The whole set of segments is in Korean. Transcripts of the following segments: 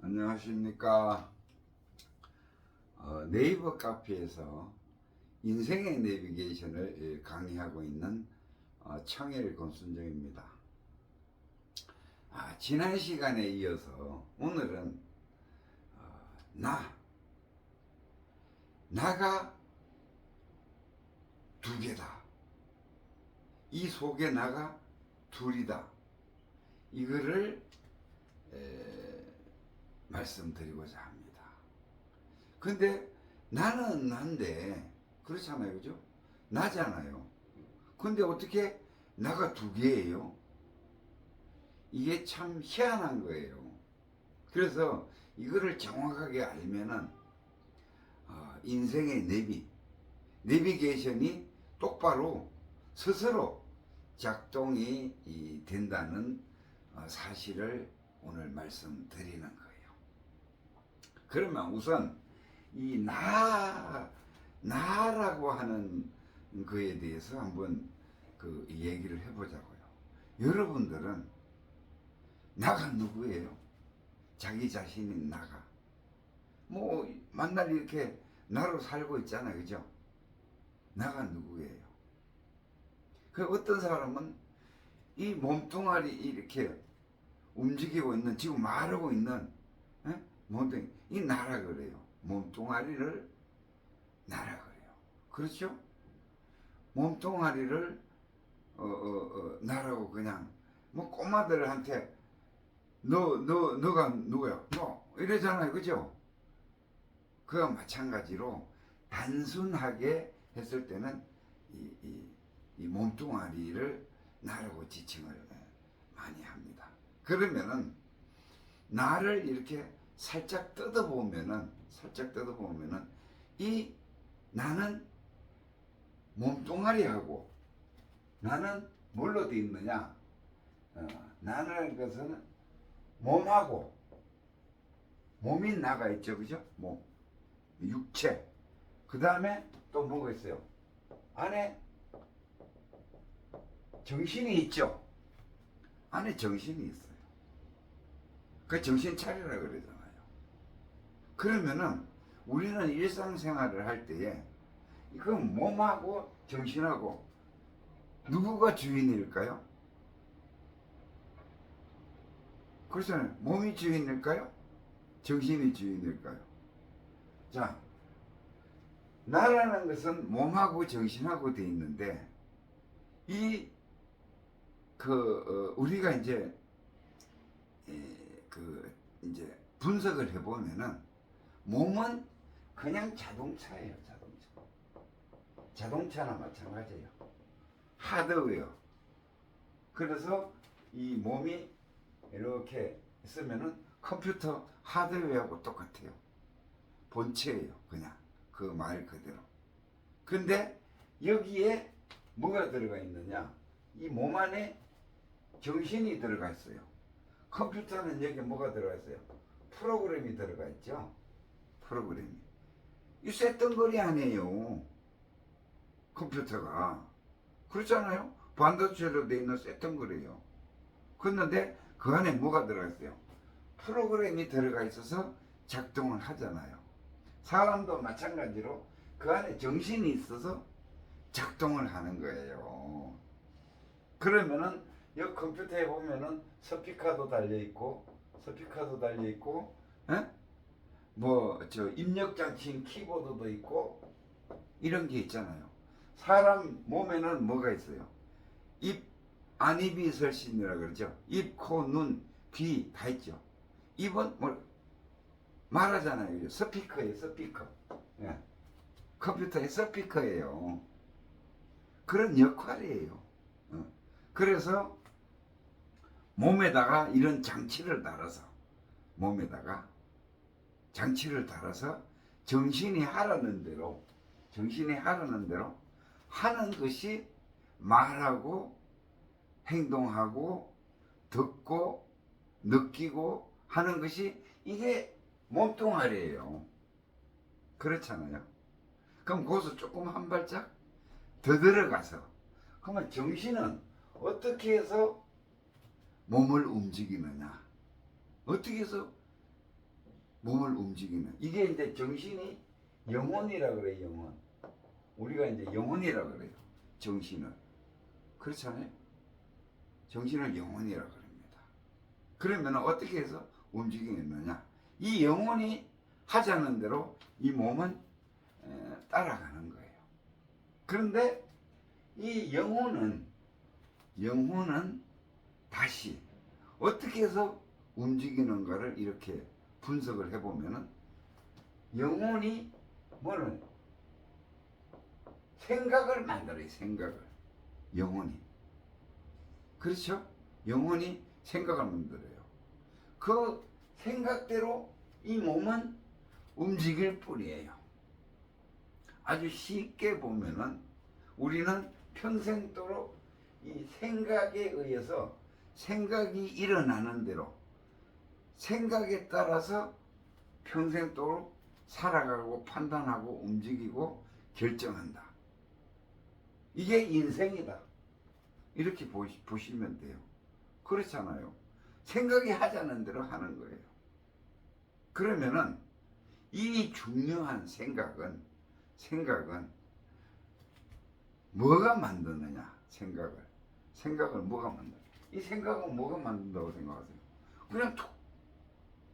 안녕하십니까. 네이버 카페에서 인생의 내비게이션을 강의하고 있는 청일 권순정입니다. 지난 시간에 이어서 오늘은 나가 두 개다. 이 속에 나가 둘이다. 이거를 말씀드리고자 합니다. 근데 나는 난데 그렇잖아요, 그죠? 나잖아요. 근데 어떻게 나가 두 개예요? 이게 참 희한한 거예요. 그래서 이거를 정확하게 알면은 인생의 내비게이션이 똑바로 스스로 작동이 된다는 사실을 오늘 말씀드리는 거예요. 그러면 우선 이 나라고 하는 거에 대해서 한번 그 얘기를 해보자고요. 여러분들은 나가 누구예요? 자기 자신이 나가. 뭐 만날 이렇게 나로 살고 있잖아요, 그죠? 나가 누구예요? 그 어떤 사람은 이 몸뚱아리 이렇게 움직이고 있는, 지금 말하고 있는 몸뚱아리, 이 나라 그래요. 몸뚱아리를 나라 그래요. 그렇죠? 몸뚱아리를 나라고 그냥 뭐 꼬마들한테 너가 누구야? 너 이러잖아요, 그죠? 그와 마찬가지로 단순하게 했을 때는 이 몸뚱아리를 나라고 지칭을 많이 합니다. 그러면은 나를 이렇게 살짝 뜯어보면은 이 나는 몸뚱아리하고 나는 뭘로 되어 있느냐? 나라는 것은 몸하고 몸이 나가 있죠, 그죠? 몸, 육체. 그 다음에 또 뭐가 있어요? 안에 정신이 있죠. 안에 정신이 있어요. 그 정신 차리라 그러잖아요. 그러면은 우리는 일상생활을 할 때에 그 몸하고 정신하고 누구가 주인일까요? 그렇잖아요. 몸이 주인일까요? 정신이 주인일까요? 자, 나라는 것은 몸하고 정신하고 돼 있는데 우리가 이제 이제 분석을 해보면은 몸은 그냥 자동차예요, 자동차나 마찬가지예요. 하드웨어. 그래서 이 몸이 이렇게 있으면은 컴퓨터 하드웨어하고 똑같아요. 본체예요, 그냥 그 말 그대로. 근데 여기에 뭐가 들어가 있느냐? 이 몸 안에 정신이 들어가 있어요. 컴퓨터는 여기 뭐가 들어가 있어요? 프로그램이 들어가 있죠. 프로그램이. 이 쇳덩거리 아니에요, 컴퓨터가. 그렇잖아요. 반도체로 되어 있는 쇳덩거리예요. 그런데 그 안에 뭐가 들어가 있어요? 프로그램이 들어가 있어서 작동을 하잖아요. 사람도 마찬가지로 그 안에 정신이 있어서 작동을 하는 거예요. 그러면은 이 컴퓨터에 보면은 스피커도 달려 있고 뭐 저 입력 장치인 키보드도 있고 이런 게 있잖아요. 사람 몸에는 뭐가 있어요? 입, 안입이 설신이라 그러죠. 입, 코, 눈, 귀 다 있죠. 입은 뭘 말하잖아요. 스피커예요, 스피커. 예. 컴퓨터의 스피커예요. 그런 역할이에요. 그래서 몸에다가 이런 장치를 달아서 정신이 하라는 대로 하는 것이 말하고 행동하고 듣고 느끼고 하는 것이 이게 몸뚱아리예요. 그렇잖아요. 그럼 거기서 조금 한 발짝 더 들어가서 그러면 정신은 어떻게 해서 몸을 움직이느냐, 어떻게 해서 몸을 움직이는 이게 이제 정신이 영혼이라 그래요. 영혼. 우리가 이제 영혼이라 그래요. 정신을. 그렇잖아요. 정신을 영혼이라 그럽니다. 그러면 어떻게 해서 움직이느냐? 이 영혼이 하자는 대로 이 몸은 따라가는 거예요. 그런데 이 영혼은 다시 어떻게 해서 움직이는가를 이렇게 분석을 해보면은 영혼이 뭐는 생각을 만들어요. 생각을. 영혼이. 그렇죠? 영혼이 생각을 만들어요. 그 생각대로 이 몸은 움직일 뿐이에요. 아주 쉽게 보면은 우리는 평생도록 이 생각에 의해서 생각이 일어나는 대로 생각에 따라서 평생도록 살아가고 판단하고 움직이고 결정한다. 이게 인생이다. 이렇게 보시면 돼요. 그렇잖아요. 생각이 하자는 대로 하는 거예요. 그러면은 이 중요한 생각은 뭐가 만드느냐? 생각을 뭐가 만드느냐? 이 생각은 뭐가 만든다고 생각하세요? 그냥 툭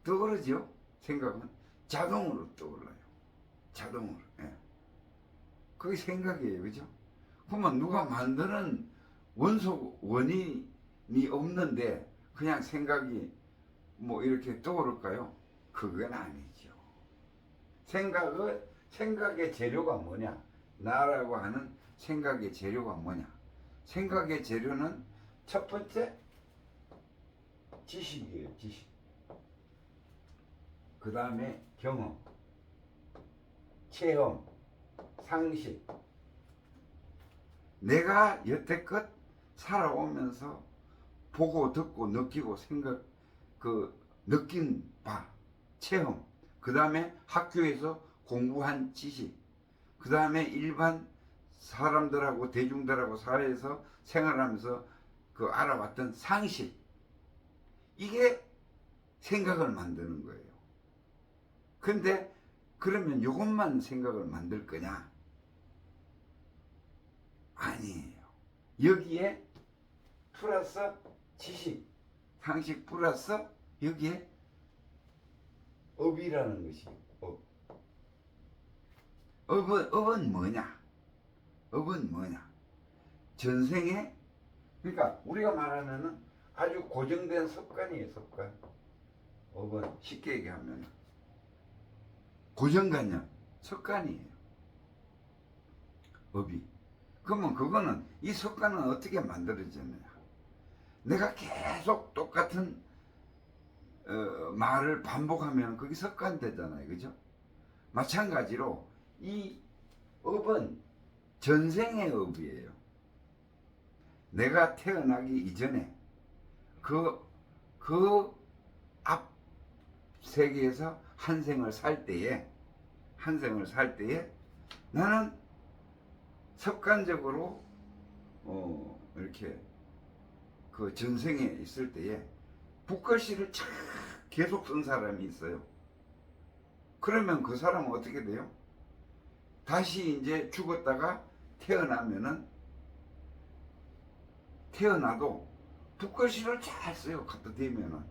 떠오르죠? 생각은 자동으로 떠올라요. 자동으로. 예. 그게 생각이에요. 그죠? 그러면 누가 만드는 원인이 없는데 그냥 생각이 뭐 이렇게 떠오를까요? 그건 아니죠. 생각의 재료가 뭐냐? 나라고 하는 생각의 재료가 뭐냐? 생각의 재료는 첫 번째 지식이에요. 지식. 그 다음에 경험, 체험, 상식. 내가 여태껏 살아오면서 보고 듣고 느끼고 느낀 바, 체험. 그 다음에 학교에서 공부한 지식. 그 다음에 일반 사람들하고 대중들하고 사회에서 생활하면서 알아왔던 상식. 이게 생각을 만드는 거예요. 근데 그러면 이것만 생각을 만들 거냐? 아니에요. 여기에 플러스 지식, 상식 플러스 여기에 업이라는 것이 업. 업은 뭐냐? 업은 뭐냐? 전생에 그러니까 우리가 말하는 아주 고정된 습관이에요. 습관. 업은 쉽게 얘기하면 고정관념, 습관이에요. 업이. 그러면 그거는 이 습관은 어떻게 만들어지느냐? 내가 계속 똑같은 말을 반복하면 그게 습관되잖아요. 그죠? 마찬가지로 이 업은 전생의 업이에요. 내가 태어나기 이전에 앞 세계에서 한 생을 살 때에 나는 습관적으로 이렇게 그 전생에 있을 때에 붓글씨를 계속 쓴 사람이 있어요. 그러면 그 사람은 어떻게 돼요? 다시 이제 죽었다가 태어나도 붓글씨를 잘 써요. 갖다 대면은.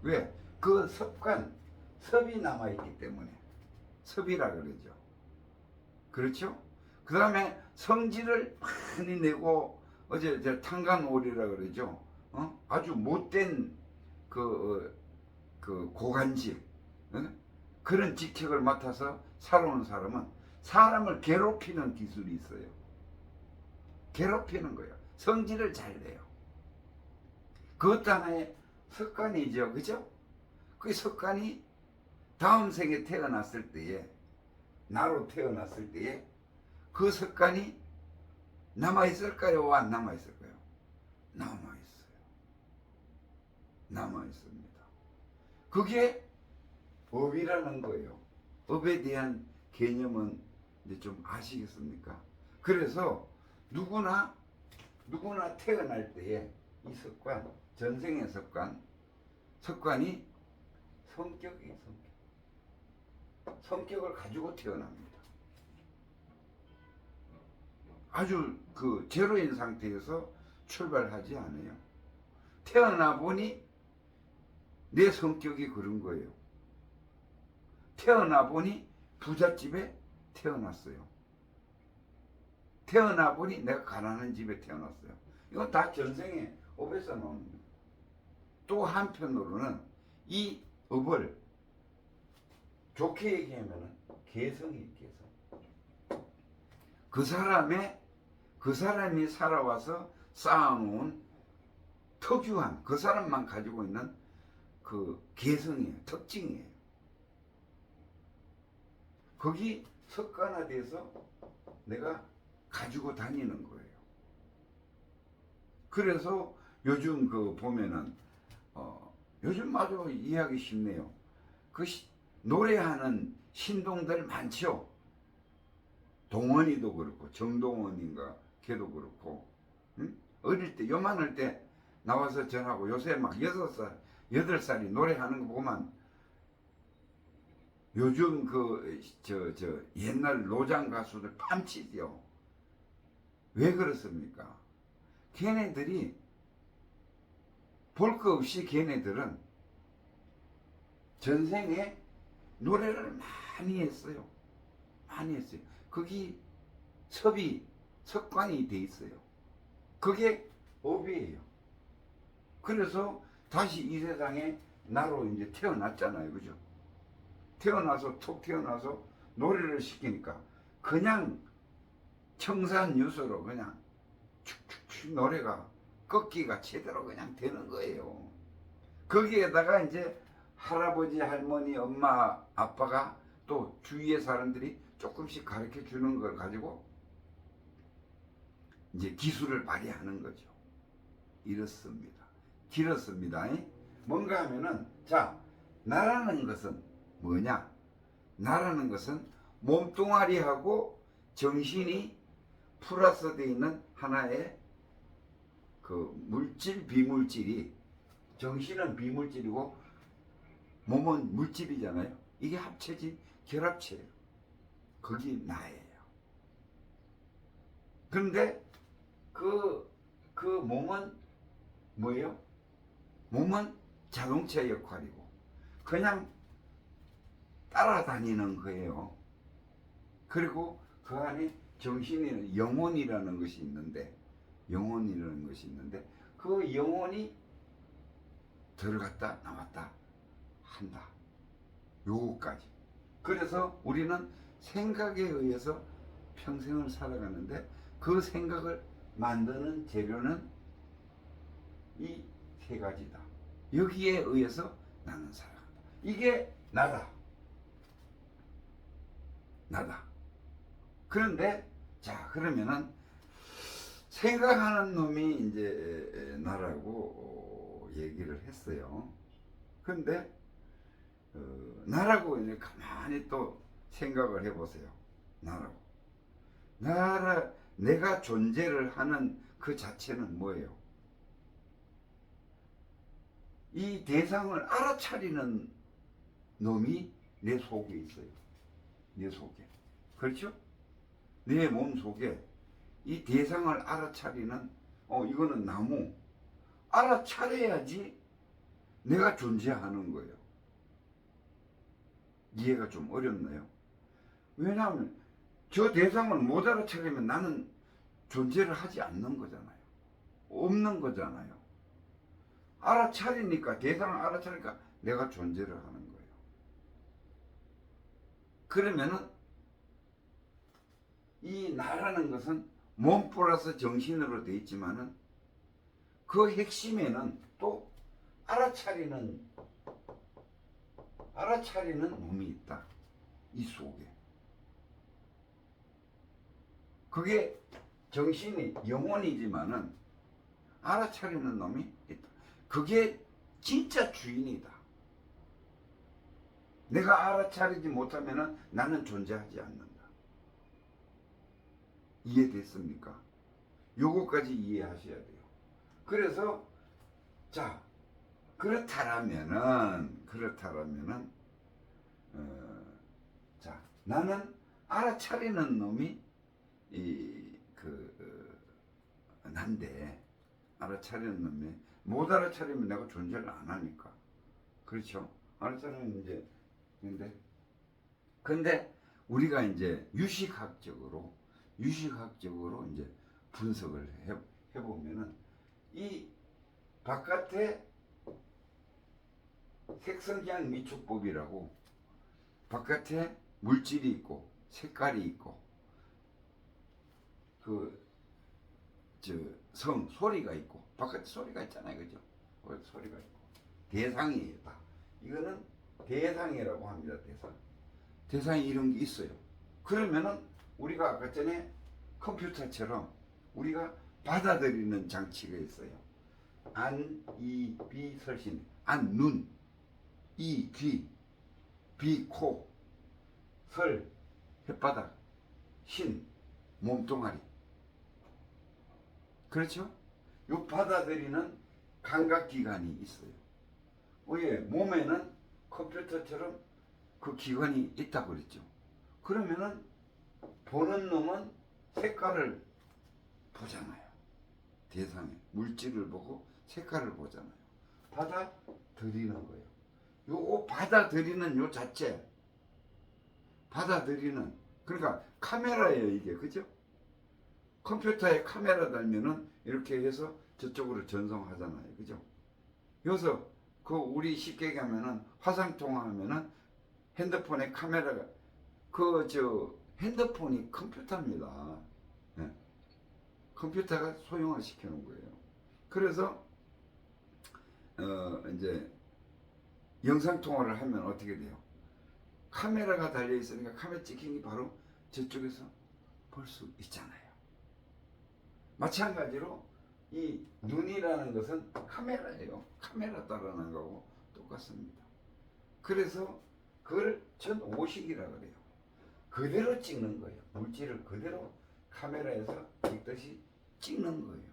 왜? 그 섭이 남아있기 때문에. 섭이라 그러죠. 그렇죠? 그 다음에 성질을 많이 내고, 어제 탄간오리라 그러죠. 아주 못된 고관직, 그런 직책을 맡아서 살아오는 사람은 사람을 괴롭히는 기술이 있어요. 괴롭히는 거예요. 성질을 잘 내요. 그것도 하나의 습관이죠. 그죠? 그 습관이 다음 생에 태어났을 때에, 나로 태어났을 때에 그 습관이 남아있을까요? 안 남아있을까요? 남아있습니다. 그게 업이라는 거예요. 업에 대한 개념은 이제 좀 아시겠습니까? 그래서 누구나 태어날 때에 이 전생의 습관이 성격이에요. 성격. 성격을 가지고 태어납니다. 아주 그 제로인 상태에서 출발하지 않아요. 태어나 보니 내 성격이 그런 거예요. 태어나 보니 부잣집에 태어났어요. 태어나 보니 내가 가난한 집에 태어났어요. 이건 다 전생에 업에서 나오는 거예요. 또 한편으로는 이 업을 좋게 얘기하면 개성이에요. 개성. 그 사람이 살아와서 쌓아놓은 특유한 그 사람만 가지고 있는 그 개성이에요. 특징이에요. 거기 습관화돼서 내가 가지고 다니는 거예요. 그래서 요즘 그 보면은 요즘 아주 이해하기 쉽네요. 그 노래하는 신동들 많죠. 동원이도 그렇고 정동원인가 걔도 그렇고, 응? 어릴 때 요만할 때 나와서 전하고 요새 막 6살 8살이 노래하는 거 보면 요즘 그 옛날 노장 가수들 뺨치죠. 왜 그렇습니까? 걔네들이 볼 거 없이 걔네들은 전생에 노래를 많이 했어요. 많이 했어요. 거기 석관이 돼 있어요. 그게 업이에요. 그래서 다시 이 세상에 나로 이제 태어났잖아요. 그죠? 툭 태어나서 노래를 시키니까 그냥 청산유수로 그냥 축축축 노래가 꺾기가 제대로 그냥 되는 거예요. 거기에다가 이제 할아버지, 할머니, 엄마, 아빠가 또 주위의 사람들이 조금씩 가르쳐 주는 걸 가지고 이제 기술을 발휘하는 거죠. 이렇습니다. 길었습니다. 뭔가 하면은, 자, 나라는 것은 뭐냐? 나라는 것은 몸뚱아리하고 정신이 플러스 되어 있는 하나의 그 물질, 비물질이, 정신은 비물질이고 몸은 물질이잖아요. 이게 합쳐진 결합체예요. 그게 나예요. 그런데 그 몸은 뭐예요? 몸은 자동차 역할이고 그냥 따라다니는 거예요. 그리고 그 안에 정신이라는 영혼이라는 것이 있는데 그 영혼이 들어갔다 나왔다 한다. 요거까지. 그래서 우리는 생각에 의해서 평생을 살아가는데 그 생각을 만드는 재료는 이 세 가지다. 여기에 의해서 나는 살아간다. 이게 나다. 그런데 자, 그러면은 생각하는 놈이 이제 나라고 얘기를 했어요. 근데 나라고 이제 가만히 또 생각을 해보세요. 내가 존재를 하는 그 자체는 뭐예요? 이 대상을 알아차리는 놈이 내 속에 있어요. 내 속에. 그렇죠? 내 몸 속에 이 대상을 알아차리는, 이거는 나무. 알아차려야지 내가 존재하는 거예요. 이해가 좀 어렵나요? 왜냐하면 저 대상을 못 알아차리면 나는 존재를 하지 않는 거잖아요. 없는 거잖아요. 알아차리니까, 대상을 알아차리니까 내가 존재를 하는 거예요. 그러면은 이 나라는 것은 몸 플러스 정신으로 되어 있지만은 그 핵심에는 또 알아차리는 몸이 있다. 이 속에. 그게 정신이 영혼이지만은 알아차리는 놈이 있다. 그게 진짜 주인이다. 내가 알아차리지 못하면은 나는 존재하지 않는다. 이해됐습니까? 요거까지 이해하셔야 돼요. 그래서 자, 그렇다라면은 자, 나는 알아차리는 놈이 난데, 알아차리는 놈이 못 알아차리면 내가 존재를 안 하니까. 그렇죠? 알아차리면 이제 근데 우리가 이제 유식학적으로 이제 분석을 해보면은 이 바깥에 색성향 미축법이라고 바깥에 물질이 있고 색깔이 있고 소리가 있고 바깥에 소리가 있잖아요, 그죠? 소리가 있고 대상이에요. 다 이거는 대상이라고 합니다. 대상이 이런 게 있어요. 그러면은 우리가 아까 전에 컴퓨터처럼 우리가 받아들이는 장치가 있어요. 안, 이, 비, 설신. 안, 눈, 이, 귀, 비, 코, 설, 혓바닥, 신, 몸뚱아리. 그렇죠? 요 받아들이는 감각기관이 있어요. 왜? 몸에는 컴퓨터처럼 그 기관이 있다고 그랬죠. 그러면은 보는 놈은 색깔을 보잖아요. 대상에 물질을 보고 색깔을 보잖아요. 받아들이는 거예요. 요 받아들이는 요 자체, 받아들이는, 그러니까 카메라예요, 이게. 그죠? 컴퓨터에 카메라 달면은 이렇게 해서 저쪽으로 전송하잖아요. 그죠? 여기서 우리 쉽게 얘기하면은 화상통화하면은 핸드폰에 카메라가 핸드폰이 컴퓨터입니다. 네. 컴퓨터가 소형화 시켜놓은 거예요. 그래서 이제 영상 통화를 하면 어떻게 돼요? 카메라가 달려 있으니까 카메라 찍힌 게 바로 저쪽에서 볼 수 있잖아요. 마찬가지로 이 눈이라는 것은 카메라예요. 카메라 따라하는 거고 똑같습니다. 그래서 그걸 전오식이라 그래요. 그대로 찍는 거예요. 물질을 그대로 카메라에서 찍듯이 찍는 거예요.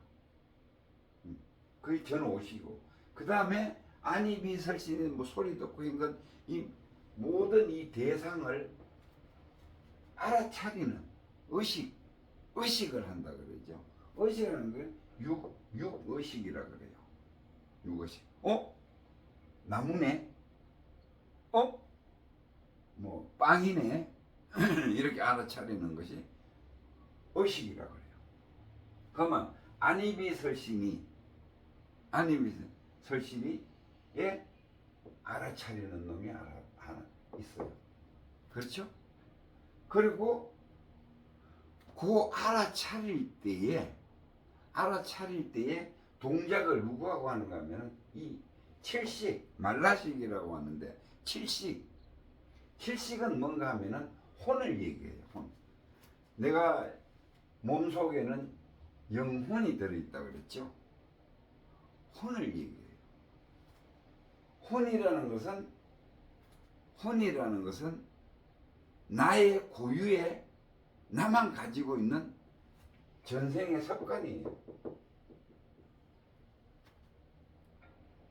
그게 전오식이고, 그 다음에 안이비설신이 뭐 소리 듣고 있는 이 모든 이 대상을 알아차리는 의식을 한다 그러죠. 의식이라는 건 육의식이라 그래요. 육의식. 나무네? 뭐 빵이네? 이렇게 알아차리는 것이 의식이라 그래요. 그러면 안이비설신이 알아차리는 놈이 하나 있어요. 그렇죠? 그리고 그 알아차릴 때에 동작을 누구하고 하는가 하면 이 칠식, 말라식이라고 하는데 칠식은 뭔가 하면은 혼을 얘기해요. 혼. 내가 몸속에는 영혼이 들어있다고 그랬죠. 혼을 얘기해요. 혼이라는 것은 나의 고유의 나만 가지고 있는 전생의 습관이에요.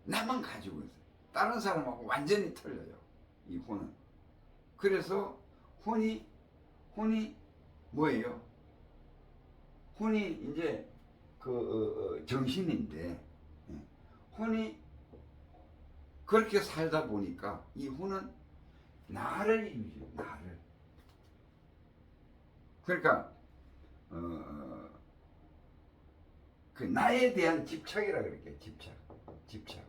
나만 가지고 있어요. 다른 사람하고 완전히 틀려요. 이 혼은. 그래서 혼이 뭐예요? 혼이 이제 정신인데, 혼이 그렇게 살다 보니까 이 혼은 나를 이루죠. 나를. 그러니까 그 나에 대한 집착이라 그럴게요. 집착.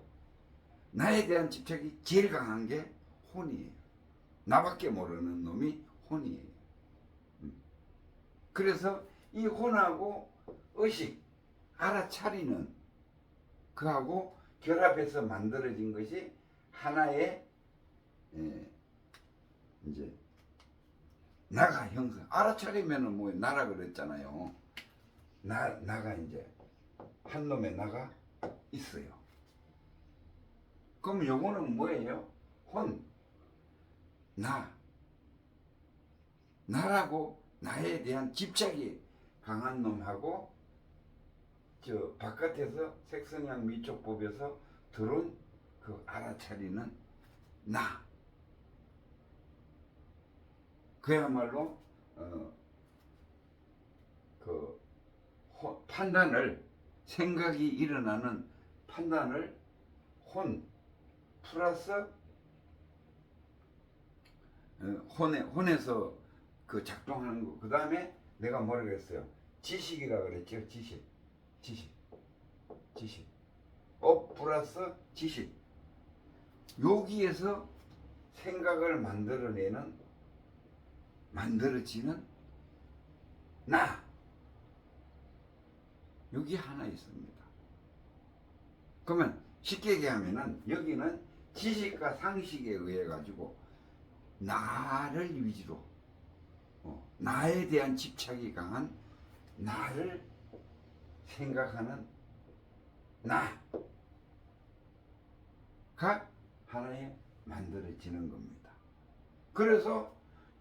나에 대한 집착이 제일 강한 게 혼이에요. 나밖에 모르는 놈이 혼이에요. 그래서 이 혼하고 의식, 알아차리는 그하고 결합해서 만들어진 것이 하나의 이제 나가 형성. 알아차리면은 뭐 나라 그랬잖아요. 나가 이제 한 놈의 나가 있어요. 그럼 요거는 뭐예요? 혼, 나라고 나에 대한 집착이 강한 놈하고 저 바깥에서 색성향 미촉법에서 들어온 그 알아차리는 나. 그야말로 그 판단을, 생각이 일어나는 판단을 혼 플러스 혼에서 그 작동하는 거. 그 다음에 내가 뭐라고 했어요? 지식이라 그랬죠. 지식 플러스 지식. 여기에서 생각을 만들어지는 나, 여기 하나 있습니다. 그러면 쉽게 얘기하면은 여기는 지식과 상식에 의해 가지고 나를 위주로 나에 대한 집착이 강한 나를 생각하는 나가 하나에 만들어지는 겁니다. 그래서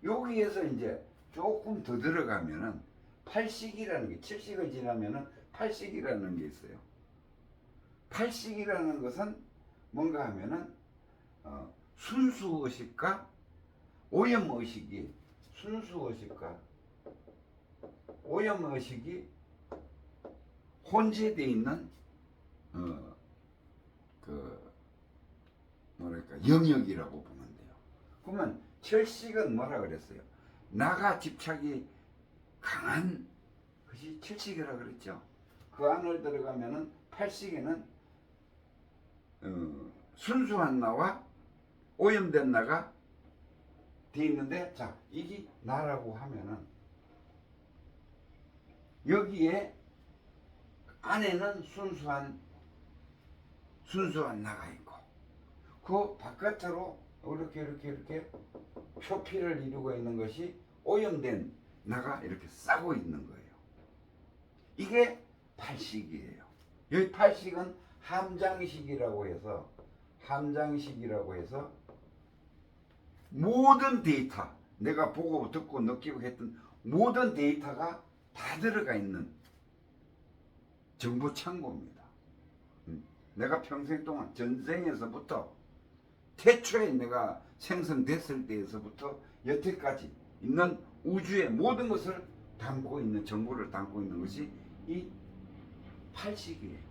여기에서 이제 조금 더 들어가면은 팔식이라는 게, 7식을 지나면은 팔식이라는 게 있어요. 팔식이라는 것은 뭔가 하면은 순수의식과 오염의식이, 순수의식과 오염의식이 혼재되어 있는 그 뭐랄까 영역이라고 보면 돼요. 그러면 철식은 뭐라 그랬어요? 나가 집착이 강한 것이 철식이라 그랬죠. 그 안을 들어가면은 팔식에는 순수한 나와 오염된 나가 돼 있는데, 자, 이게 나라고 하면은 여기에 안에는 순수한 나가 있고, 그 바깥으로 이렇게 표피를 이루고 있는 것이 오염된 나가 이렇게 싸고 있는 거예요. 이게 팔식이에요. 여기 팔식은 함장식이라고 해서 모든 데이터, 내가 보고 듣고 느끼고 했던 모든 데이터가 다 들어가 있는 정보 창고입니다. 내가 평생 동안 전생에서부터 태초에 내가 생성됐을 때에서부터 여태까지 있는 우주의 모든 것을 담고 있는, 정보를 담고 있는 것이 이 팔식이에요.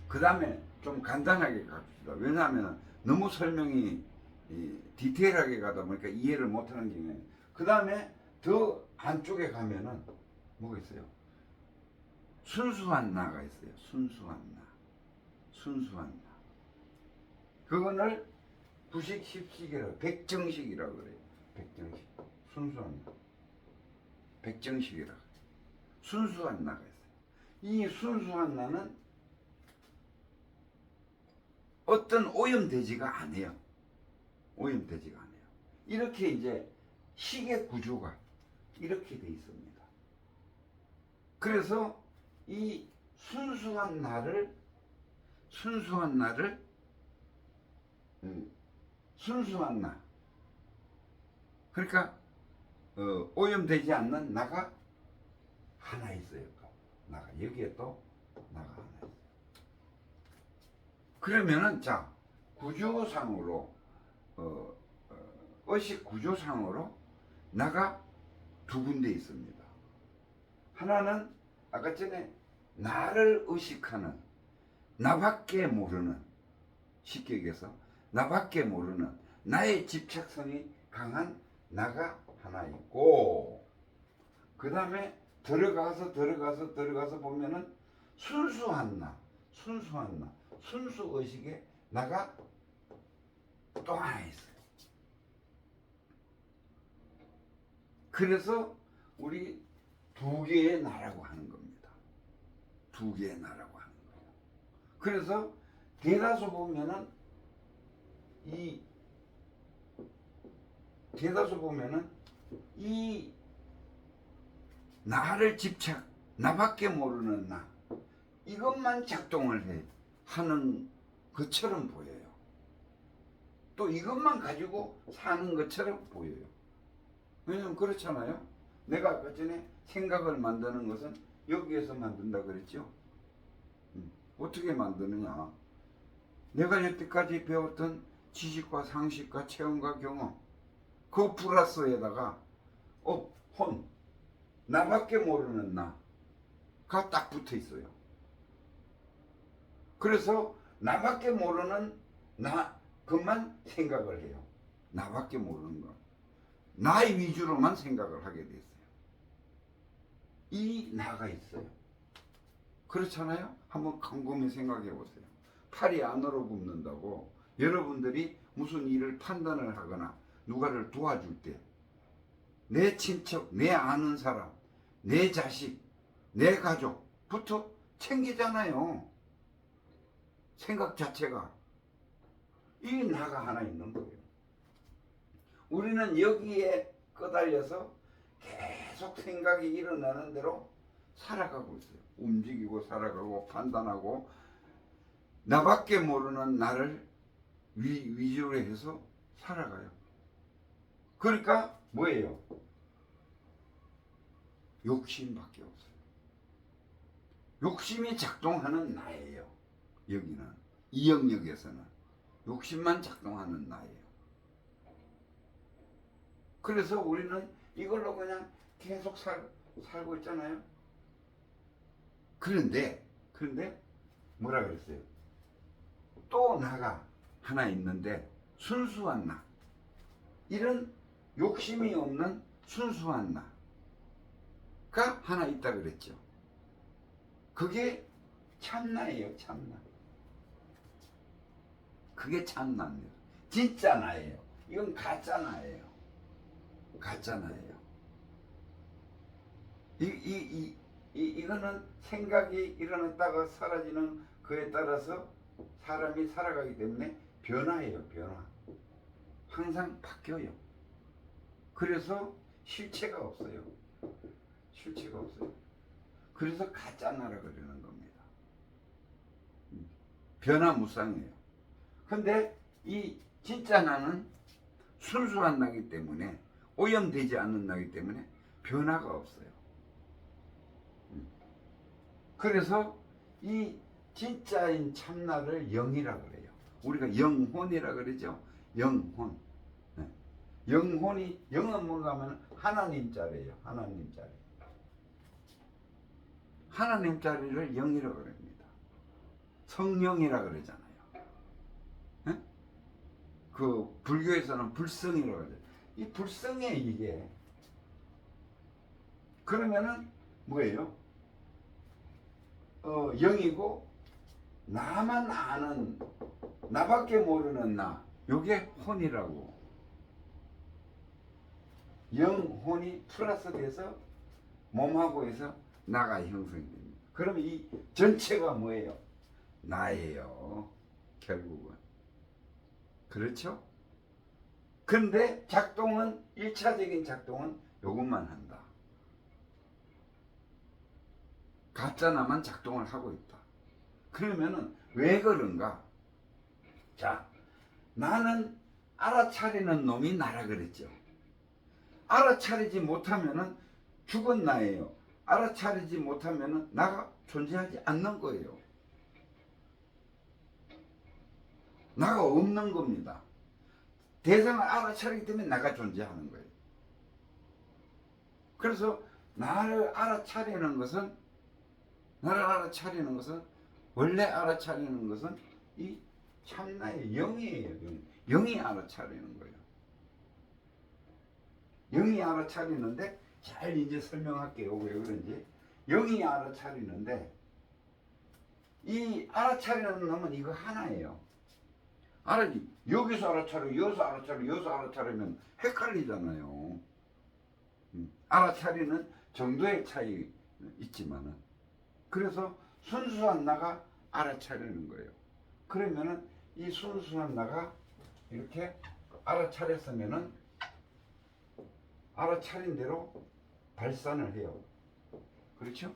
그 다음에 좀 간단하게 갑시다. 왜냐하면 너무 설명이 디테일하게 가다 보니까 이해를 못하는 경우에. 그 다음에 더 안쪽에 가면은 뭐가 있어요? 순수한 나가 있어요. 순수한 나. 그거를 구식, 십식이라고, 백정식이라고 그래요. 백정식. 순수한 나. 백정식이라고. 순수한 나가 있어요. 이 순수한 나는 어떤 오염되지가 않아요. 이렇게 이제 식의 구조가 이렇게 돼 있습니다. 그래서 이 순수한 나를 순수한 나, 그러니까 오염되지 않는 나가 하나 있어요. 여기에 또 나가 하나 있어요. 그러면은 자, 구조상으로 의식 구조상으로 나가 두 군데 있습니다. 하나는 아까 전에 나를 의식하는, 나밖에 모르는, 쉽게 얘기해서 나밖에 모르는 나의 집착성이 강한 나가 하나 있고, 그 다음에 들어가서 보면은 순수한 나, 순수의식의 나가 또 하나 있어요. 그래서 우리 두 개의 나라고 하는 겁니다. 두 개의 나라고 하는 거예요. 그래서 대다수 보면은 이 나를 집착, 나밖에 모르는 나, 이것만 작동을 하는 것처럼 보여요. 또 이것만 가지고 사는 것처럼 보여요. 왜냐면 그렇잖아요. 내가 아까 전에 생각을 만드는 것은 여기에서 만든다 그랬죠. 어떻게 만드느냐? 내가 여태까지 배웠던 지식과 상식과 체험과 경험, 그 플러스에다가 혼, 나밖에 모르는 나가 딱 붙어 있어요. 그래서 나밖에 모르는 나 그것만 생각을 해요. 나밖에 모르는 것. 나 위주로만 생각을 하게 됐어요. 이 나가 있어요. 그렇잖아요? 한번 곰곰이 생각해 보세요. 팔이 안으로 굽는다고 여러분들이 무슨 일을 판단을 하거나 누가를 도와줄 때 내 친척, 내 아는 사람, 내 자식, 내 가족부터 챙기잖아요. 생각 자체가. 이 나가 하나 있는 거예요. 우리는 여기에 끄달려서 계속 생각이 일어나는 대로 살아가고 있어요. 움직이고 살아가고 판단하고 나밖에 모르는 나를 위주로 해서 살아가요. 그러니까 뭐예요? 욕심밖에 없어요. 욕심이 작동하는 나예요. 여기는 이 영역에서는 욕심만 작동하는 나예요. 그래서 우리는 이걸로 그냥 계속 살고 있잖아요. 그런데 뭐라 그랬어요? 또 나가 하나 있는데 순수한 나. 이런 욕심이 없는 순수한 나가 하나 있다 그랬죠. 그게 참나예요. 참나. 그게 참나입니다. 진짜 나예요. 이건 가짜 나예요. 가짜 나예요. 이거는 생각이 일어났다가 사라지는 그에 따라서 사람이 살아가기 때문에 변화예요. 변화. 항상 바뀌어요. 그래서 실체가 없어요. 실체가 없어요. 그래서 가짜 나라 그러는 겁니다. 변화무쌍이에요. 근데 이 진짜 나는 순수한 나기 때문에 오염되지 않는 나기 때문에 변화가 없어요. 그래서 이 진짜인 참나를 영이라 그래요. 우리가 영혼이라 그러죠. 영혼. 영혼이 영은 뭔가 하면 하나님 자리예요. 하나님 자리. 하나님 자리를 영이라 그럽니다. 성령이라 그러잖아요. 네? 그 불교에서는 불성이라고 그러죠. 이 불성에 이게 그러면은 뭐예요? 영이고 나만 아는 나밖에 모르는 나. 요게 혼이라고. 영혼이 플러스 돼서 몸하고 해서 나가 형성됩니다. 그럼 이 전체가 뭐예요? 나예요. 결국은. 그렇죠? 근데 작동은 1차적인 작동은 요것만 한다. 가짜 나만 작동을 하고 있다. 그러면은 왜 그런가? 자, 나는 알아차리는 놈이 나라 그랬죠. 알아차리지 못하면은 죽은 나예요. 알아차리지 못하면은 나가 존재하지 않는 거예요. 나가 없는 겁니다. 대상을 알아차리기 때문에 나가 존재하는 거예요. 그래서 나를 알아차리는 것은 원래 알아차리는 것은 이 참나의 영이에요. 영이 알아차리는 거예요. 영이 알아차리는데 잘 이제 설명할게요. 왜 그런지. 영이 알아차리는데 이 알아차리는 놈은 이거 하나예요. 여기서 알아차리고 여기서 알아차리면 헷갈리잖아요. 알아차리는 정도의 차이 있지만은 그래서 순수한 나가 알아차리는 거예요. 그러면은 이 순수한 나가 이렇게 알아차렸으면은 알아차린 대로 발산을 해요. 그렇죠?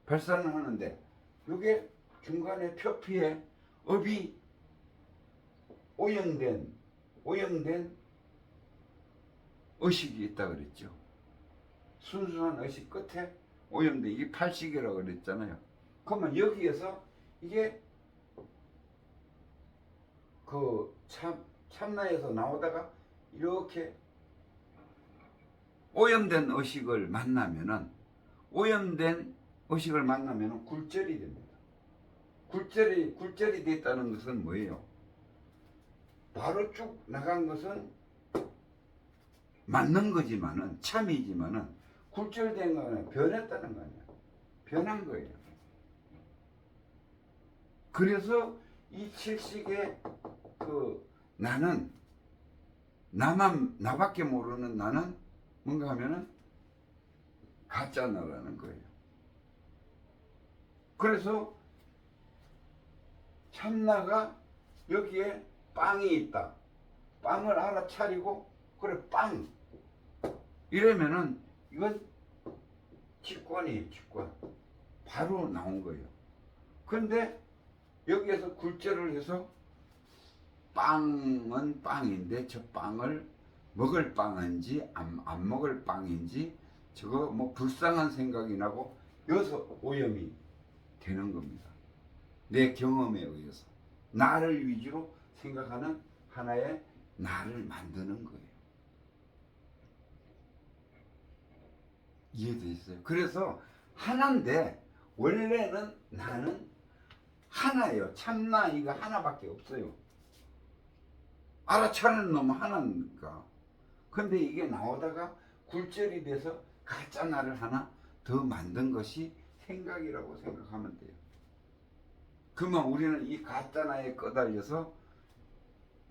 발산을 하는데 이게 중간에 표피에 업이 오염된 의식이 있다 그랬죠. 순수한 의식 끝에 오염된 이게 팔식이라고 그랬잖아요. 그러면 여기에서 이게 그 참나에서 나오다가 이렇게 오염된 의식을 만나면은 굴절이 됩니다. 굴절이 됐다는 것은 뭐예요? 바로 쭉 나간 것은 맞는 거지만은 참이지만은 굴절된 거는 변했다는 거 아니야. 변한 거예요. 그래서 이 칠식의 나는 나밖에 모르는 나는 뭔가 하면은 가짜 나라는 거예요. 그래서 참나가 여기에 빵이 있다. 빵을 알아차리고 그래 빵 이러면은 이건 직관이에요. 직관. 바로 나온 거예요. 그런데 여기에서 굴절을 해서 빵은 빵인데 저 빵을 먹을 빵인지 안 먹을 빵인지 저거 뭐 불쌍한 생각이 나고 여기서 오염이 되는 겁니다. 내 경험에 의해서 나를 위주로 생각하는 하나의 나를 만드는 거예요. 이해되셨어요? 그래서 하나인데 원래는 나는 하나예요. 참나 이거 하나밖에 없어요. 알아차리는 놈은 하나니까. 근데 이게 나오다가 굴절이 돼서 가짜 나를 하나 더 만든 것이 생각이라고 생각하면 돼요. 그러면 우리는 이 가짜 나에 꺼달려서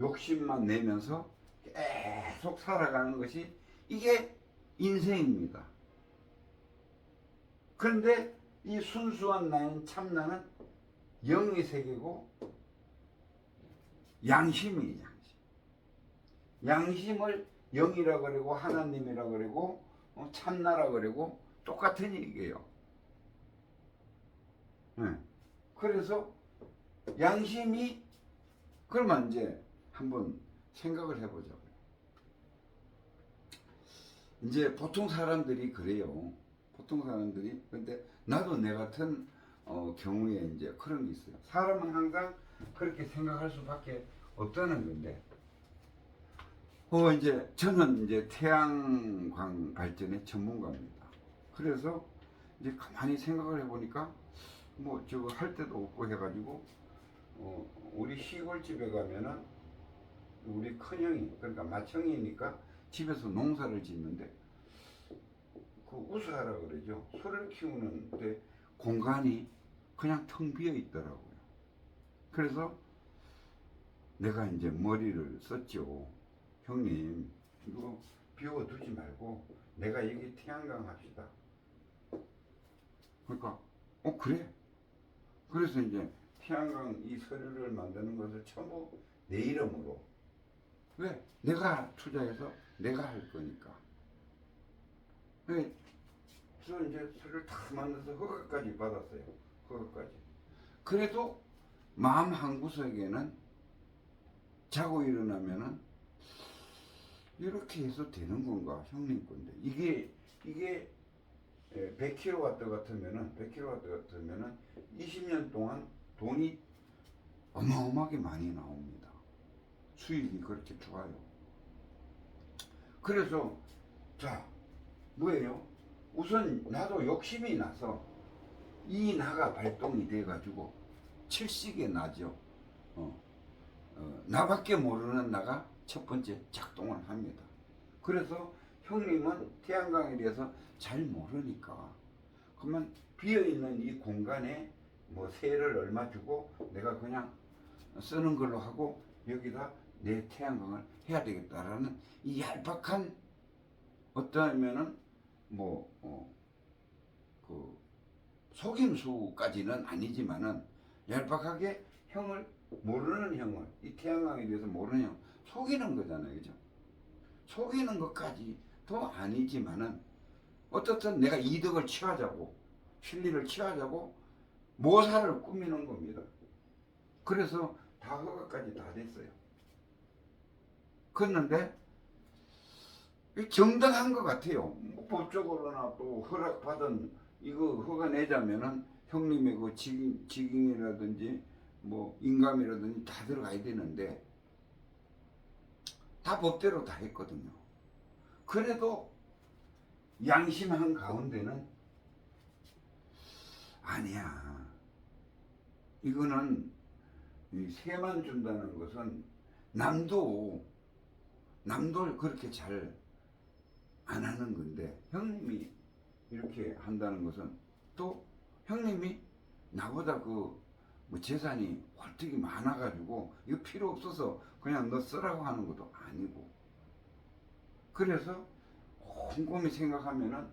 욕심만 내면서 계속 살아가는 것이 이게 인생입니다. 그런데 이 순수한 나인 참나는 영의 세계고 양심이에요. 양심을 영이라 그러고 하나님이라 그러고 참나라 그러고 똑같은 얘기예요. 네. 그래서 양심이 그러면 이제 한번 생각을 해보자고요. 이제 보통 사람들이 그래요. 보통 사람들이 근데 나도 내 같은 경우에 이제 그런 게 있어요. 사람은 항상 그렇게 생각할 수밖에 없다는 건데. 이제 저는 이제 태양광 발전의 전문가입니다. 그래서 이제 가만히 생각을 해보니까 뭐 저거 할 데도 없고 해가지고 우리 시골집에 가면은 우리 큰형이 그러니까 맏형이니까 집에서 농사를 짓는데 그 우수하라 그러죠. 소를 키우는데 공간이 그냥 텅 비어 있더라고요. 그래서 내가 이제 머리를 썼죠. 형님 이거 비워두지 말고 내가 여기 태양광 합시다. 그러니까 그래. 그래서 이제 태양광 이 서류를 만드는 것을 전부 내 이름으로. 왜? 내가 투자해서 내가 할 거니까. 그래서 이제 서류를 다 만들어서 허가까지 받았어요. 허가까지. 그래도 마음 한구석에는 자고 일어나면은 이렇게 해서 되는 건가 형님 건데 이게 100kW 같으면은 20년 동안 돈이 어마어마하게 많이 나옵니다. 수익이 그렇게 좋아요. 그래서 자 뭐예요? 우선 나도 욕심이 나서 이 나가 발동이 돼 가지고 칠식의 나죠. 나밖에 모르는 나가 첫 번째 작동을 합니다. 그래서 형님은 태양광에 대해서 잘 모르니까 그러면 비어있는 이 공간에 뭐 세를 얼마 주고 내가 그냥 쓰는 걸로 하고 여기다 내 태양광을 해야 되겠다라는 이 얄팍한 어떠하면은 그 속임수까지는 아니지만은 얄팍하게 형을 모르는 형을 이 태양광에 대해서 모르는 형 속이는 거잖아요. 그죠? 속이는 것까지 더 아니지만은 어떻든 내가 이득을 취하자고 실리를 취하자고 모사를 꾸미는 겁니다. 그래서 다 허가까지 다 됐어요. 그랬는데 정당한 것 같아요. 법적으로나 또 허락받은 이거 허가 내자면은 형님의 그 직인이라든지 뭐 인감이라든지 다 들어가야 되는데 다 법대로 다 했거든요. 그래도 양심한 가운데는 아니야. 이거는 이 세만 준다는 것은 남도 그렇게 잘 안 하는 건데 형님이 이렇게 한다는 것은 또 형님이 나보다 그 뭐 재산이 헐떡이 많아가지고 이거 필요 없어서 그냥 너 쓰라고 하는 것도 아니고, 그래서 곰곰이 생각하면은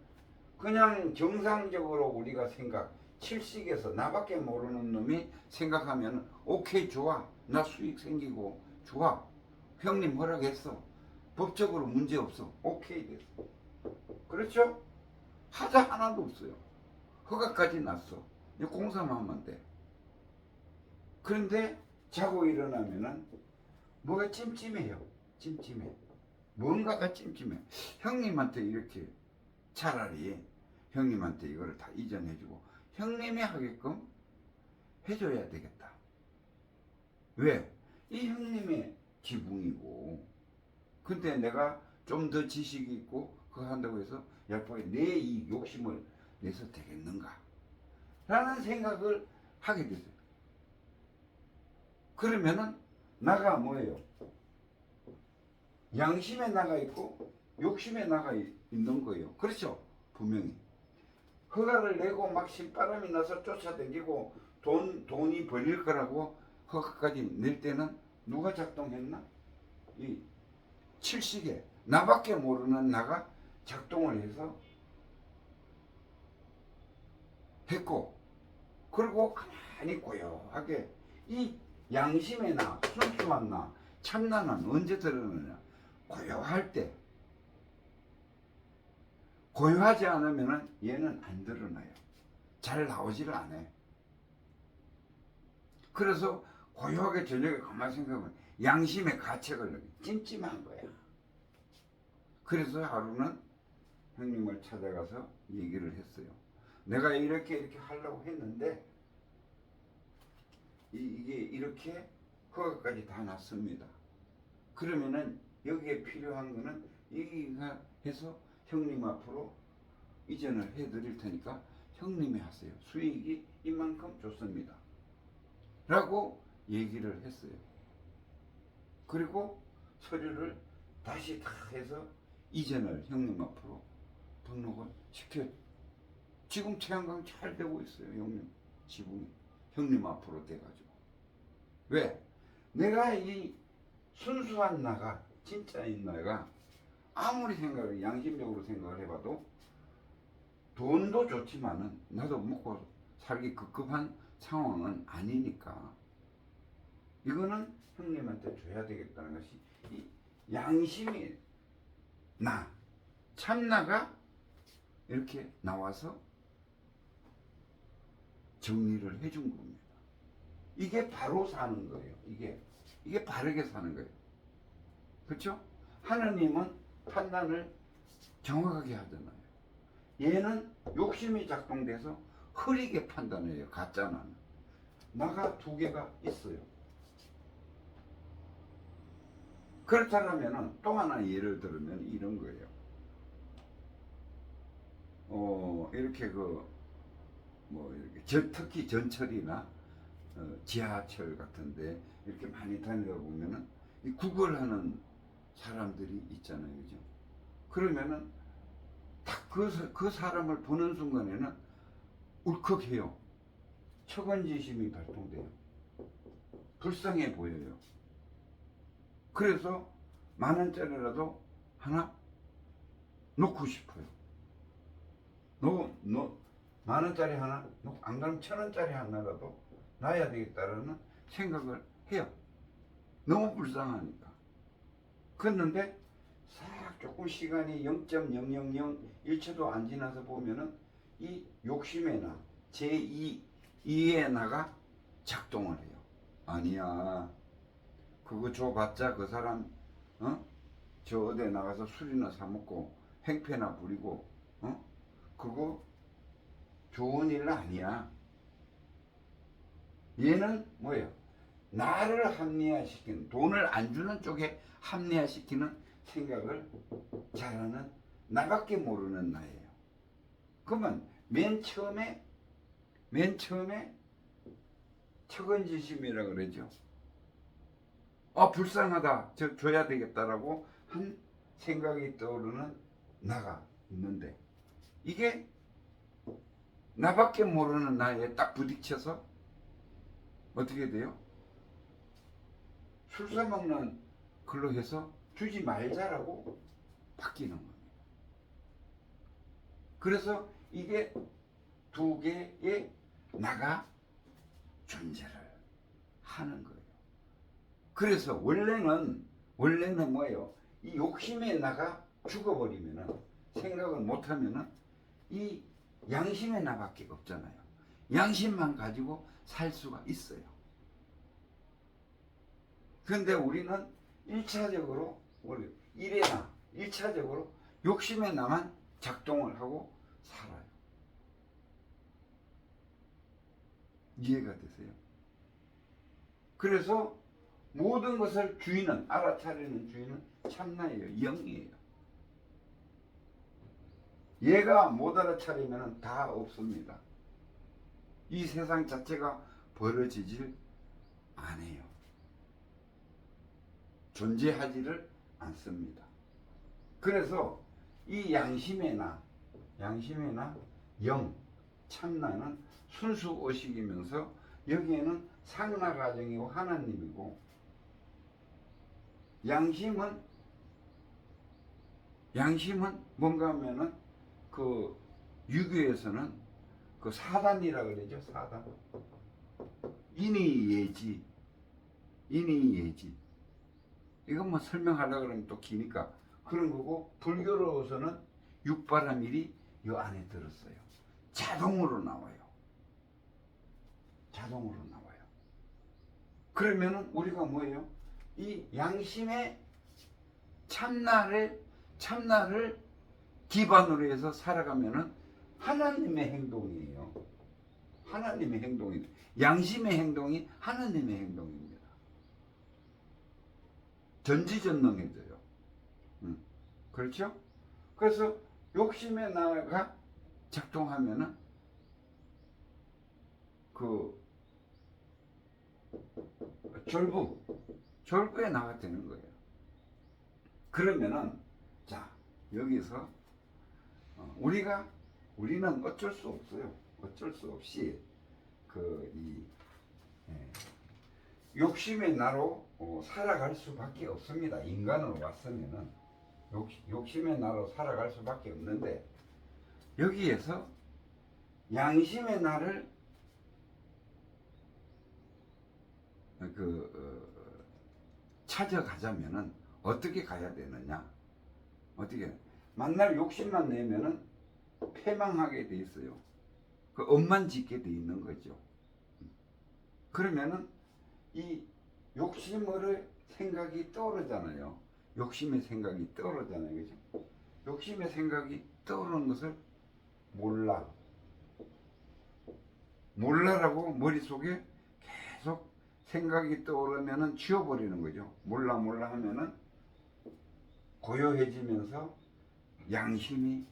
그냥 정상적으로 우리가 생각 칠식에서 나밖에 모르는 놈이 생각하면 오케이 좋아, 나 수익 생기고 좋아, 형님 허락했어, 법적으로 문제 없어, 오케이 됐어. 그렇죠? 하자 하나도 없어요. 허가까지 났어. 이제 공사만 하면 돼. 그런데 자고 일어나면은 뭐가 찜찜해요. 찜찜해. 뭔가가 찜찜해. 형님한테 이렇게 차라리 형님한테 이거를 다 이전해주고 형님이 하게끔 해줘야 되겠다. 왜? 이 형님의 지붕이고, 근데 내가 좀 더 지식이 있고 그거 한다고 해서 얄팍하게 내 이 욕심을 내서 되겠는가 라는 생각을 하게 됐어요. 그러면은 나가 뭐예요? 양심에 나가 있고 욕심에 나가 있는 거예요. 그렇죠? 분명히 허가를 내고 막 신바람이 나서 쫓아다니고 돈이 벌릴 거라고 허가까지 낼 때는 누가 작동했나? 이 칠식에 나밖에 모르는 나가 작동을 해서 했고, 그리고 가만히 고요하게 이 양심의 나, 순수한 나, 참나는 언제 드러나냐? 고요할 때. 고요하지 않으면 얘는 안 드러나요. 잘 나오지를 않아요. 그래서 고요하게 저녁에 가만히 생각하면 양심의 가책을 느껴. 찜찜한 거야. 그래서 하루는 형님을 찾아가서 얘기를 했어요. 내가 이렇게 하려고 했는데 이게 이렇게 허가까지 다 났습니다. 그러면은 여기에 필요한 거는 여기가 해서 형님 앞으로 이전을 해드릴 테니까 형님이 하세요. 수익이 이만큼 좋습니다. 라고 얘기를 했어요. 그리고 서류를 다시 다 해서 이전을 형님 앞으로 등록을 시켜. 지금 태양광 잘 되고 있어요. 형님 지붕이 형님 앞으로 돼가지고. 왜? 내가 이 순수한 나가, 진짜인 나가 아무리 생각을 양심적으로 생각을 해봐도 돈도 좋지만은 나도 먹고 살기 급급한 상황은 아니니까 이거는 형님한테 줘야 되겠다는 것이 이 양심이 나, 참나가 이렇게 나와서 정리를 해준 겁니다. 이게 바로 사는 거예요. 이게 바르게 사는 거예요. 그렇죠? 하느님은 판단을 정확하게 하잖아요. 얘는 욕심이 작동돼서 흐리게 판단해요. 가짜는. 나가 두 개가 있어요. 그렇다면 또 하나 예를 들면 이런 거예요. 이렇게 이렇게 특히 전철이나 지하철 같은데 이렇게 많이 다니다 보면은 이 구걸하는 사람들이 있잖아요, 그죠? 그러면은 딱 그 사람을 보는 순간에는 울컥해요. 척언지심이 발동돼요. 불쌍해 보여요. 그래서 10,000원짜리라도 하나 놓고 싶어요. 10,000원짜리 하나, 안 그러면 1,000원짜리 하나라도 놔야 되겠다라는 생각을 해요. 너무 불쌍하니까. 그런데 싹 조금 시간이 0.0001초도 안 지나서 보면은 이 욕심의 나, 제2의 나가 작동을 해요. 아니야. 그거 줘봤자 그 사람, 저 어디에 나가서 술이나 사먹고 행패나 부리고, 그거 좋은 일 아니야. 얘는 뭐예요? 나를 합리화시키는, 돈을 안 주는 쪽에 합리화시키는 생각을 잘하는 나밖에 모르는 나예요. 그러면 맨 처음에 척은지심이라고 그러죠. 불쌍하다, 저 줘야 되겠다라고 한 생각이 떠오르는 나가 있는데, 이게 나밖에 모르는 나에 딱 부딪혀서 어떻게 돼요? 술 사먹는 걸로 해서 주지 말자라고 바뀌는 겁니다. 그래서 이게 두 개의 나가 존재를 하는 거예요. 그래서 원래는 뭐예요? 이 욕심의 나가 죽어버리면은, 생각을 못하면은 이 양심의 나밖에 없잖아요. 양심만 가지고 살 수가 있어요. 그런데 우리는 1차적으로 일에나 1차적으로 욕심의 나만 작동을 하고 살아요. 이해가 되세요? 그래서 모든 것을 주인은, 알아차리는 주인은 참나예요. 영이에요. 얘가 못 알아차리면 다 없습니다. 이 세상 자체가 벌어지질 않아요. 존재하지를 않습니다. 그래서 이 양심의 나, 영, 참나는 순수 의식이면서 여기에는 상나 가정이고 하나님이고, 양심은 뭔가 하면은 그 유교에서는 그 사단이라 그러죠. 사단. 인의예지. 이건 뭐 설명하려고 그러면 또 기니까 그런 거고, 불교로서는 육바라밀이 요 안에 들었어요. 자동으로 나와요. 그러면은 우리가 뭐예요? 이 양심의 참나를 기반으로 해서 살아가면은 하나님의 행동이에요. 양심의 행동이 하나님의 행동입니다. 전지전능해져요. 그렇죠? 그래서 욕심의 나가 작동하면은 그 졸부의 나가 되는 거예요. 그러면은 자, 여기서 우리는 어쩔 수 없어요. 어쩔 수 없이 욕심의 나로 살아갈 수밖에 없습니다. 인간으로 왔으면은 욕심의 나로 살아갈 수밖에 없는데, 여기에서 양심의 나를 찾아가자면은 어떻게 가야 되느냐? 만날 욕심만 내면은 패망하게 돼 있어요. 그 업만 짓게 돼 있는 거죠. 그러면은 이 욕심의 생각이 떠오르잖아요. 욕심의 생각이 떠오르잖아요. 그죠? 욕심의 생각이 떠오르는 것을 몰라라고 머릿속에 계속 생각이 떠오르면은 지워버리는 거죠. 몰라 하면은 고요해지면서 양심이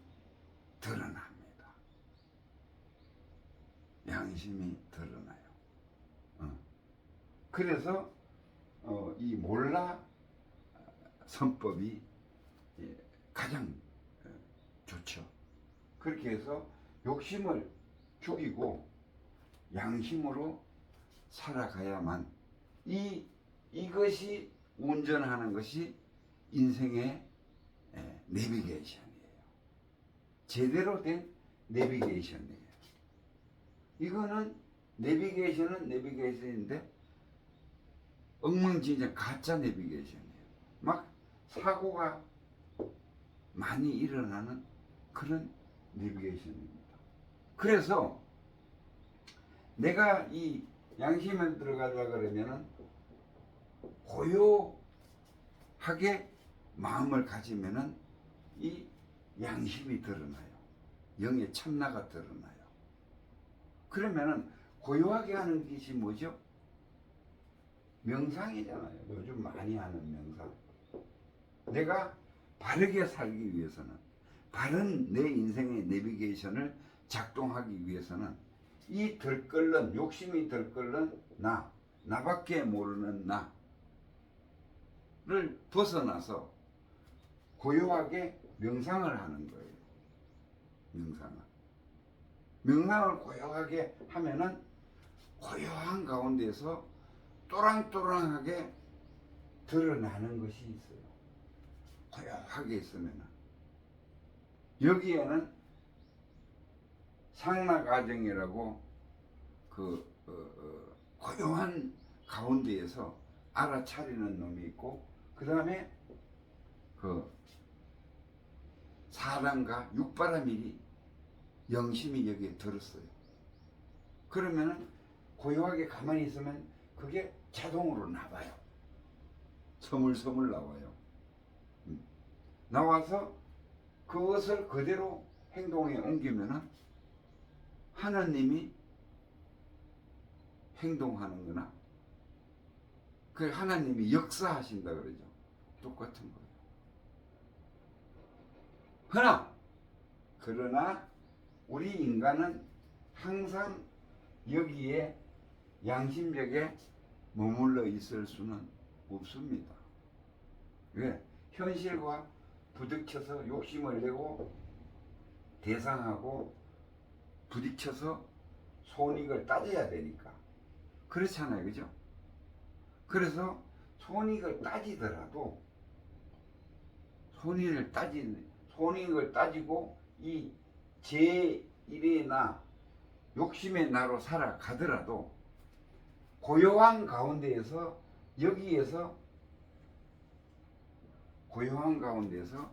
드러납니다. 양심이 드러나요. 그래서 이 몰라 선법이 가장 좋죠. 그렇게 해서 욕심을 죽이고 양심으로 살아가야만 이것이 운전하는 것이 인생의 내비게이션이에요. 제대로 된 내비게이션이에요. 이거는 내비게이션인데 엉망진창 가짜 내비게이션이에요. 막 사고가 많이 일어나는 그런 내비게이션입니다. 그래서 내가 이 양심에 들어가려고 그러면은 고요하게 마음을 가지면은 이 양심이 드러나요. 영의 참나가 드러나요. 그러면은 고요하게 하는 것이 뭐죠? 명상이잖아요. 요즘 많이 하는 명상. 내가 바르게 살기 위해서는, 바른 내 인생의 내비게이션을 작동하기 위해서는 이 들끓는 욕심이 들끓는 나밖에 모르는 나를 벗어나서 고요하게 명상을 하는 거예요. 명상을 고요하게 하면은 고요한 가운데서 또랑또랑하게 드러나는 것이 있어요. 고요하게 있으면은 여기에는 상나가정이라고 고요한 가운데에서 알아차리는 놈이 있고, 그 다음에 사랑과 육바라밀이 영심이 여기에 들었어요. 그러면은 고요하게 가만히 있으면 그게 자동으로 나와요. 서물서물 나와요. 나와서 그것을 그대로 행동에 옮기면은 하나님이 행동하는구나. 그 하나님이 역사하신다 그러죠. 똑같은 거예요. 그러나 우리 인간은 항상 여기에 양심적에 머물러 있을 수는 없습니다. 왜? 현실과 부딪혀서 욕심을 내고 대상하고 부딪혀서 손익을 따져야 되니까. 그렇잖아요. 그죠? 그래서 손익을 따지더라도 손익을 따지고 이 제1의 나, 욕심의 나로 살아가더라도 고요한 가운데에서 고요한 가운데서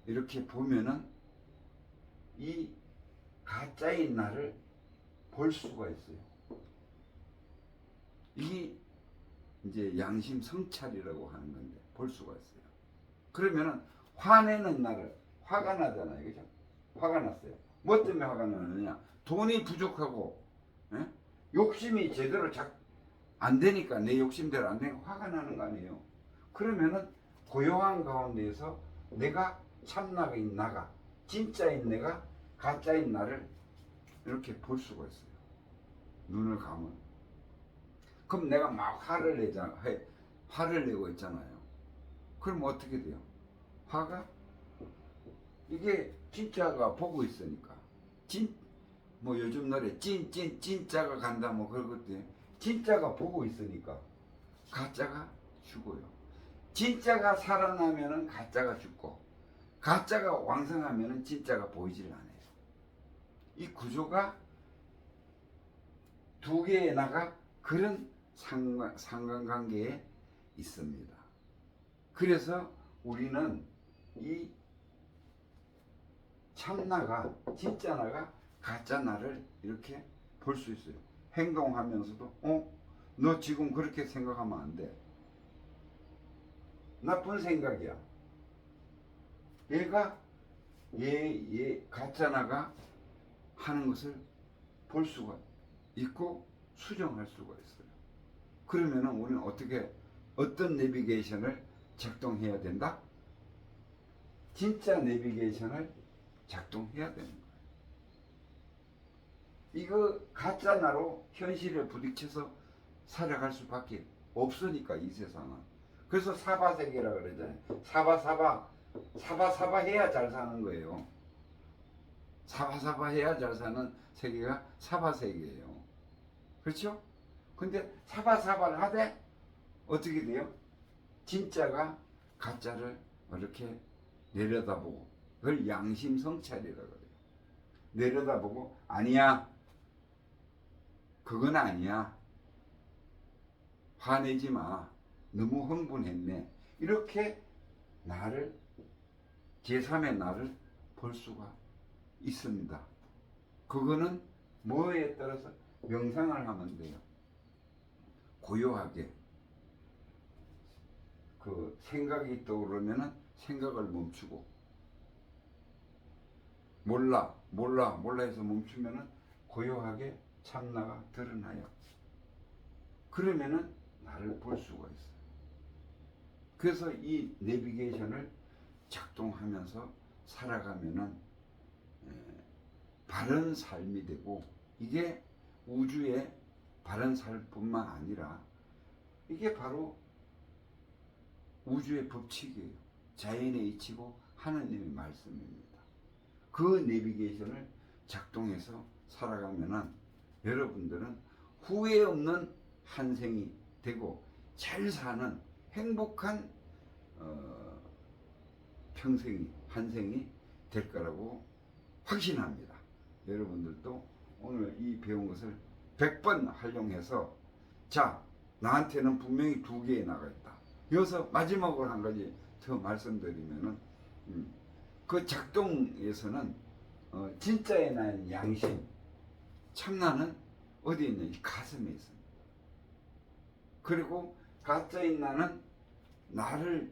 이렇게 보면은 이 가짜인 나를 볼 수가 있어요. 이게 이제 양심 성찰이라고 하는 건데 볼 수가 있어요. 그러면은 화내는 나를, 화가 나잖아요. 그죠? 화가 났어요. 뭐 때문에 화가 나느냐? 돈이 부족하고, 예? 욕심이 제대로 안 되니까, 내 욕심대로 안 되니까 화가 나는 거 아니에요. 그러면은 고요한 가운데에서 내가 참나인 나가, 진짜인 내가 가짜인 나를 이렇게 볼 수가 있어요. 눈을 감으면. 그럼 내가 막 화를 내고 있잖아요. 그럼 어떻게 돼요? 화가 이게 진짜가 보고 있으니까. 뭐 요즘 노래 진짜가 간다 뭐 그런 것들. 진짜가 보고 있으니까 가짜가 죽어요. 진짜가 살아나면은 가짜가 죽고, 가짜가 왕성하면은 진짜가 보이질 않아요. 이 구조가 두 개의 나가 그런 상관관계에 있습니다. 그래서 우리는 이 참나가, 진짜 나가 가짜 나를 이렇게 볼 수 있어요. 행동하면서도 너 지금 그렇게 생각하면 안 돼. 나쁜 생각이야. 얘가 가짜 나가 하는 것을 볼 수가 있고 수정할 수가 있어요. 그러면은 우리는 어떤 내비게이션을 작동해야 된다? 진짜 내비게이션을 작동해야 되는 거예요. 이거 가짜 나로 현실에 부딪혀서 살아갈 수밖에 없으니까, 이 세상은. 그래서 사바세계라 그러잖아요. 사바 해야 잘 사는 거예요. 사바 해야 잘 사는 세계가 사바세계예요. 그렇죠? 근데 사바를 하되 어떻게 돼요? 진짜가 가짜를 이렇게 내려다보고, 그걸 양심 성찰이라 그래요. 내려다보고 아니야, 그건 아니야, 화내지 마, 너무 흥분했네, 이렇게 나를, 제3의 나를 볼 수가 있습니다. 그거는 뭐에 따라서 명상을 하면 돼요. 고요하게 그 생각이 떠오르면은 생각을 멈추고, 몰라 해서 멈추면은 고요하게 참나가 드러나요. 그러면은 나를 볼 수가 있어요. 그래서 이 내비게이션을 작동하면서 살아가면은 바른 삶이 되고, 이게 우주의 바른 삶뿐만 아니라 이게 바로 우주의 법칙이에요. 자연의 이치고 하나님의 말씀입니다. 그 내비게이션을 작동해서 살아가면은 여러분들은 후회 없는 한 생이 되고 잘 사는 행복한 평생이 한 생이 될 거라고 확신합니다. 여러분들도 오늘 이 배운 것을 100번 활용해서, 자, 나한테는 분명히 2개의 나가 있다. 여기서 마지막으로 한 가지 더 말씀드리면은, 그 작동에서는 진짜의 나는 양심, 참나는 어디에 있냐? 이 가슴에 있습니다. 그리고 가짜인 나는 나를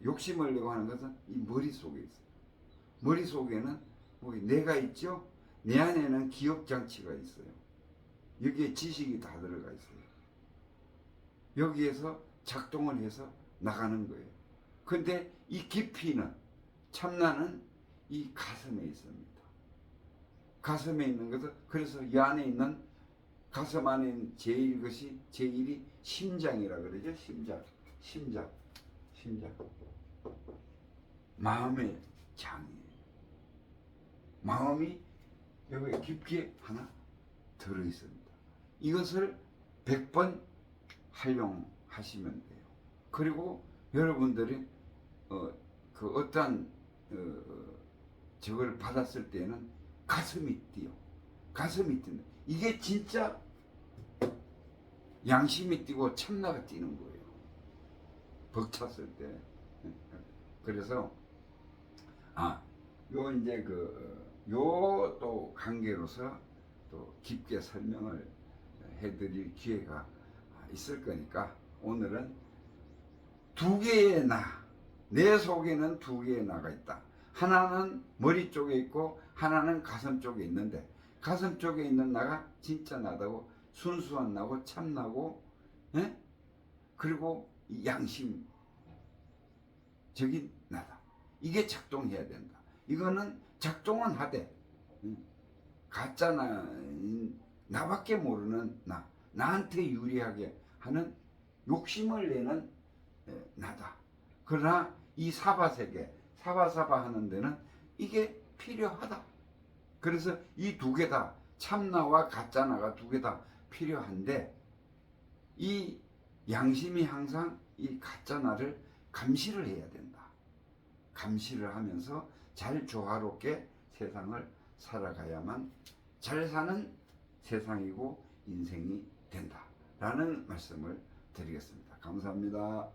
욕심을 내고 하는 것은 이 머릿속에 있어요. 머릿속에는 뭐 내가 있죠? 내 안에는 기억장치가 있어요. 여기에 지식이 다 들어가 있어요. 여기에서 작동을 해서 나가는 거예요. 근데 이 깊이는, 참나는 이 가슴에 있습니다. 가슴에 있는 것은, 그래서 이 안에 있는, 가슴 안에 있는 제일이 심장이라 그러죠. 심장. 마음의 장이에요. 마음이 여기 깊게 하나 들어 있습니다. 이것을 100번 활용하시면 돼요. 그리고 여러분들이 어떠한 저걸 받았을 때는 가슴이 뛰어. 가슴이 뛴다. 이게 진짜 양심이 뛰고 참나가 뛰는 거예요. 벅찼을 때. 그래서 요 이제 요 또 관계로서 또 깊게 설명을 해드릴 기회가 있을 거니까, 오늘은 2개의 나, 내 속에는 2개의 나가 있다. 하나는 머리 쪽에 있고 하나는 가슴 쪽에 있는데, 가슴 쪽에 있는 나가 진짜 나다고, 순수한 나고 참나고, 그리고 양심적인 나다. 이게 작동해야 된다. 이거는 작동은 하되 가짜 나밖에 모르는 나한테 유리하게 하는 욕심을 내는 나다. 그러나 이 사바세계, 사바사바 하는 데는 이게 필요하다. 그래서 이 2개 다, 참나와 가짜나가 2개 다 필요한데, 이 양심이 항상 이 가짜나를 감시를 해야 된다. 감시를 하면서 잘 조화롭게 세상을 살아가야만 잘 사는 세상이고 인생이 된다 라는 말씀을 드리겠습니다. 감사합니다.